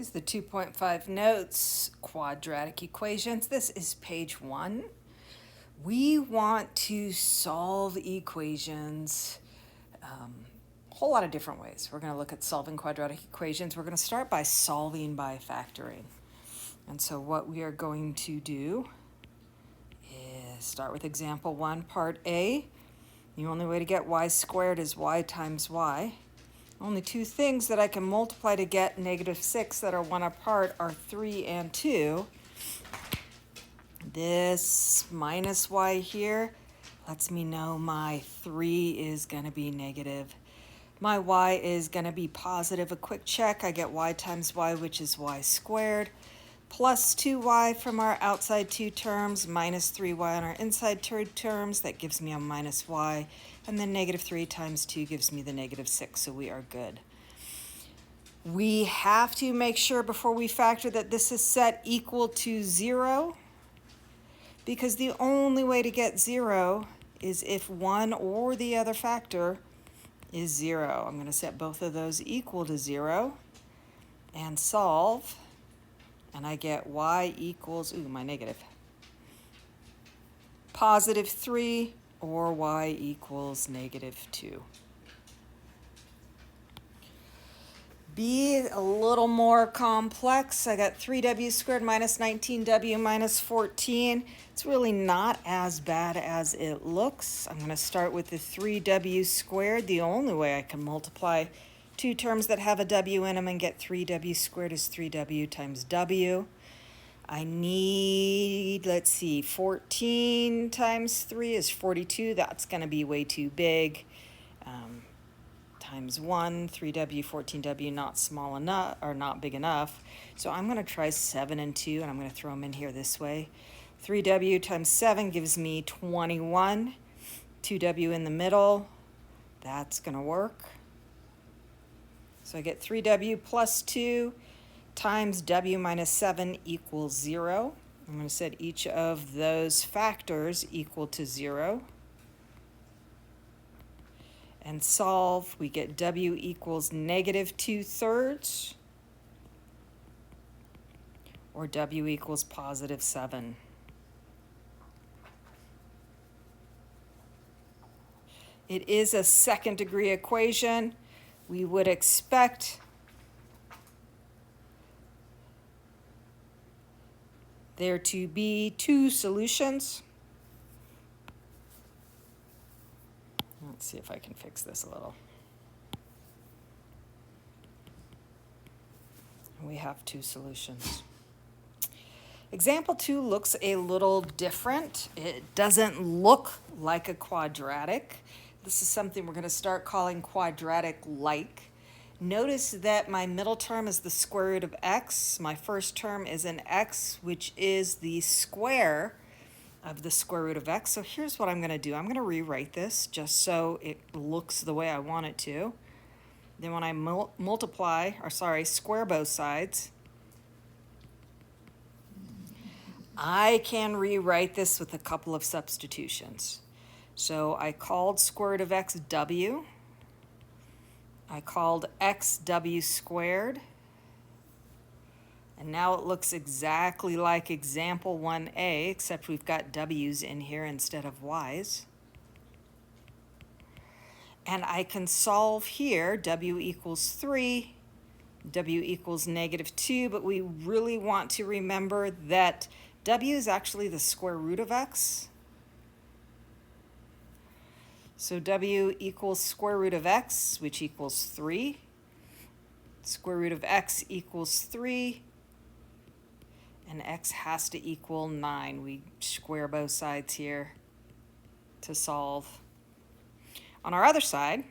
Here's the 2.5 Notes Quadratic Equations. This is page 1. We want to solve equations a whole lot of different ways. We're going to look at solving quadratic equations. We're going to start by solving by factoring. And so what we are going to do is start with example 1, part A. The only way to get y squared is y times y. Only two things that I can multiply to get -6 that are 1 apart are 3 and 2. This minus y here lets me know my 3 is going to be negative. My y is going to be positive. A quick check, I get y times y, which is y squared, plus 2y from our outside two terms, minus 3y on our inside two terms. That gives me a minus y. And then -3 times 2 gives me the -6, so we are good. We have to make sure before we factor that this is set equal to 0, because the only way to get 0 is if one or the other factor is 0. I'm going to set both of those equal to 0 and solve, and I get y equals, my negative, +3, or y equals -2. B, a little more complex. I got 3w squared minus 19w minus 14. It's really not as bad as it looks. I'm going to start with the 3w squared. The only way I can multiply two terms that have a w in them and get 3w squared is 3w times w. I need, 14 times 3 is 42. That's going to be way too big. Times 1, 3w, 14w, not small enough, or not big enough. So I'm going to try 7 and 2, and I'm going to throw them in here this way. 3w times 7 gives me 21. 2w in the middle. That's going to work. So I get 3w plus 2 times w minus 7 equals 0. I'm going to set each of those factors equal to 0. And solve, we get w equals -2/3, or w equals +7. It is a second degree equation. We would expect there to be two solutions. Let's see if I can fix this a little. We have two solutions. Example 2 looks a little different. It doesn't look like a quadratic. This is something we're going to start calling quadratic-like. Notice that my middle term is the square root of x. My first term is an x, which is the square of the square root of x. So here's what I'm going to do. I'm going to rewrite this just so it looks the way I want it to. Then when I square both sides, I can rewrite this with a couple of substitutions. So I called square root of x w. I called x w squared. And now it looks exactly like example 1a, except we've got w's in here instead of y's. And I can solve here, w equals 3, w equals -2, but we really want to remember that w is actually the square root of x. So w equals square root of x, which equals 3. Square root of x equals 3. And x has to equal 9. We square both sides here to solve. On our other side,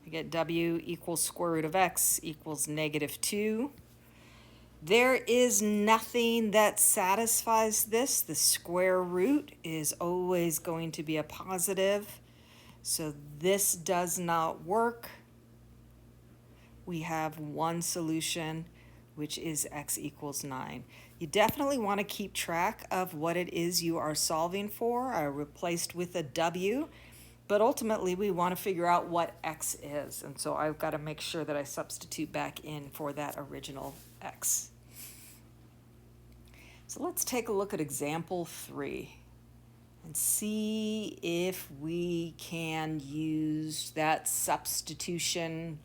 I get w equals square root of x equals -2. There is nothing that satisfies this. The square root is always going to be a positive. So this does not work. We have one solution, which is x equals 9. You definitely want to keep track of what it is you are solving for. I replaced with a w, But ultimately, we want to figure out what x is. And so I've got to make sure that I substitute back in for that original x. So let's take a look at example 3 and see if we can use that substitution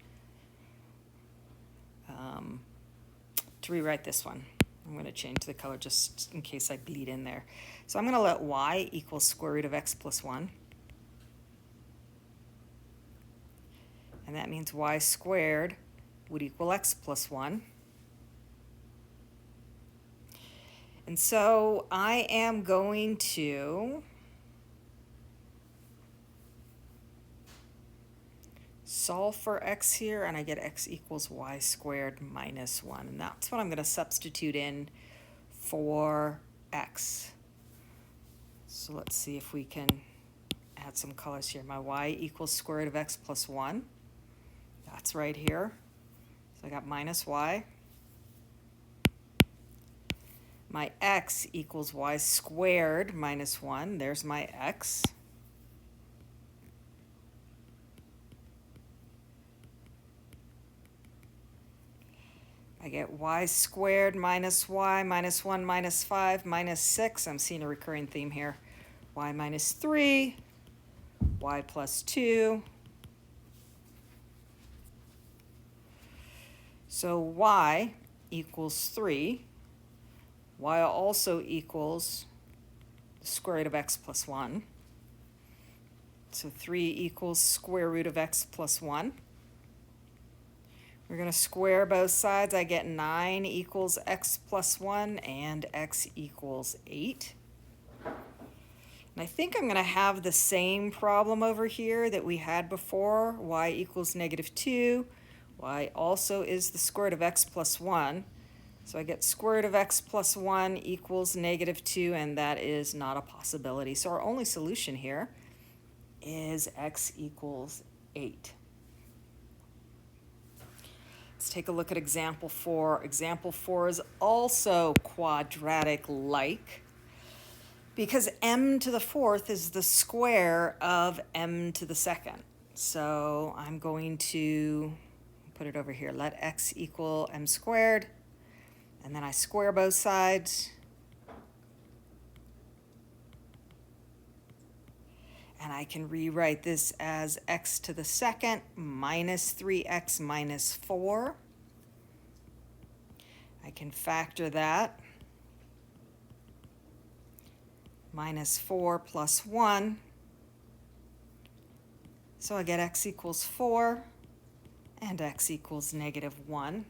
to rewrite this one. I'm going to change the color just in case I bleed in there. So I'm going to let y equal square root of x plus 1. And that means y squared would equal x plus 1. And so I am going to solve for x here, and I get x equals y squared minus 1. And that's what I'm going to substitute in for x. So let's see if we can add some colors here. My y equals square root of x plus 1. That's right here. So I got minus y. My x equals y squared minus 1. There's my x. I get y squared minus y minus 1 minus 5 minus 6. I'm seeing a recurring theme here. Y minus 3, y plus 2. So y equals 3. Y also equals the square root of x plus 1. So 3 equals square root of x plus 1. We're going to square both sides. I get 9 equals x plus 1 and x equals 8. And I think I'm going to have the same problem over here that we had before. Y equals negative 2. Y also is the square root of x plus 1. So I get square root of x plus 1 equals negative 2, and that is not a possibility. So our only solution here is x equals 8. Let's take a look at example 4. Example 4 is also quadratic-like because m to the 4th is the square of m to the 2nd. So I'm going to put it over here. Let x equal m squared, and then I square both sides. And I can rewrite this as x to the 2nd minus 3x minus 4. I can factor that. Minus 4 plus 1. So I get x equals 4 and x equals negative 1.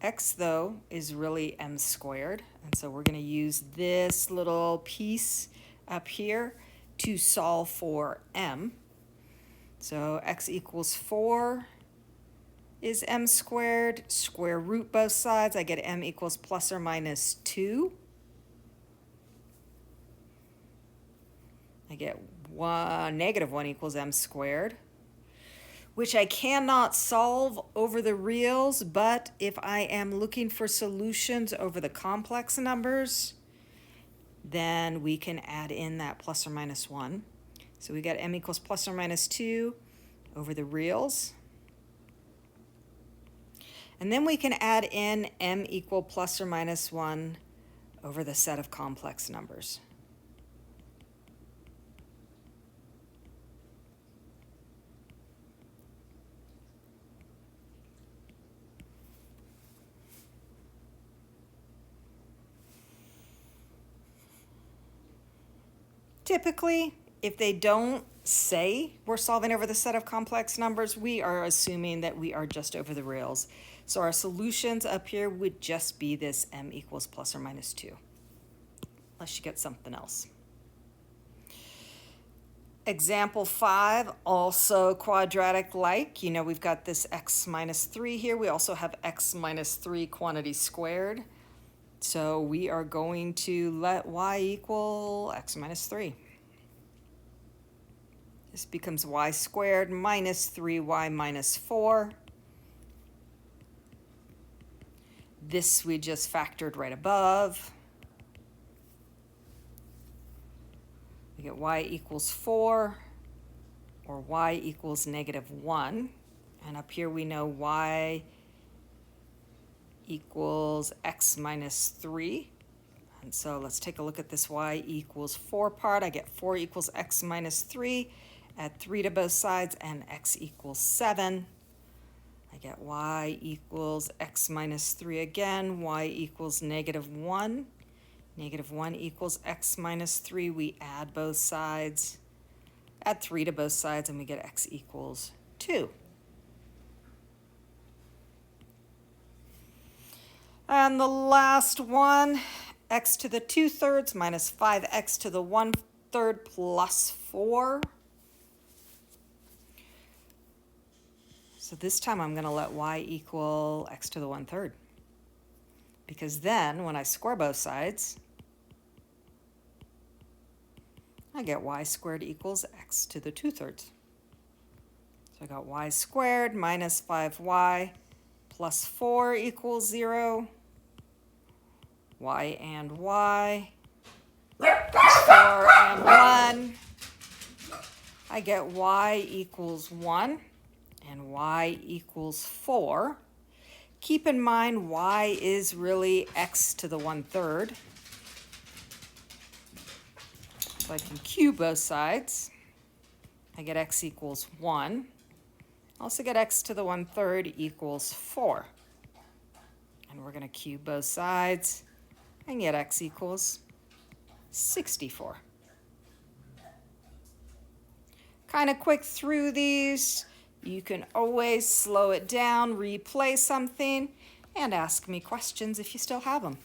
X, though, is really m squared, and so we're going to use this little piece up here to solve for m. So x equals 4 is m squared. Square root both sides. I get m equals plus or minus 2. I get negative 1 equals m squared, which I cannot solve over the reals, but if I am looking for solutions over the complex numbers, then we can add in that plus or minus 1. So we got m equals plus or minus 2 over the reals. And then we can add in m equal plus or minus 1 over the set of complex numbers. Typically, if they don't say we're solving over the set of complex numbers, we are assuming that we are just over the rails. So our solutions up here would just be this m equals plus or minus 2, unless you get something else. Example 5, also quadratic-like. You know, we've got this x minus 3 here. We also have x minus 3 quantity squared. So we are going to let y equal x minus 3. This becomes y squared minus 3y minus 4. This we just factored right above. We get y equals 4 or y equals -1. And up here we know y equals x minus 3. And so let's take a look at this y equals 4 part. I get 4 equals x minus 3. Add 3 to both sides, and x equals 7. I get y equals x minus 3 again. Y equals -1. -1 equals x minus 3. We add both sides. Add 3 to both sides, and we get x equals 2. And the last one, x to the 2/3 minus 5x to the 1/3 plus 4. So this time I'm going to let y equal x to the 1/3. Because then when I square both sides, I get y squared equals x to the 2/3. So I got y squared minus 5y plus 4 equals 0. Y and y, 4 and 1. I get y equals 1 and y equals 4. Keep in mind y is really x to the 1/3. So I can cube both sides. I get x equals 1. I also get x to the 1/3 equals 4. And we're going to cube both sides and get x equals 64. Kind of quick through these. You can always slow it down, replay something, and ask me questions if you still have them.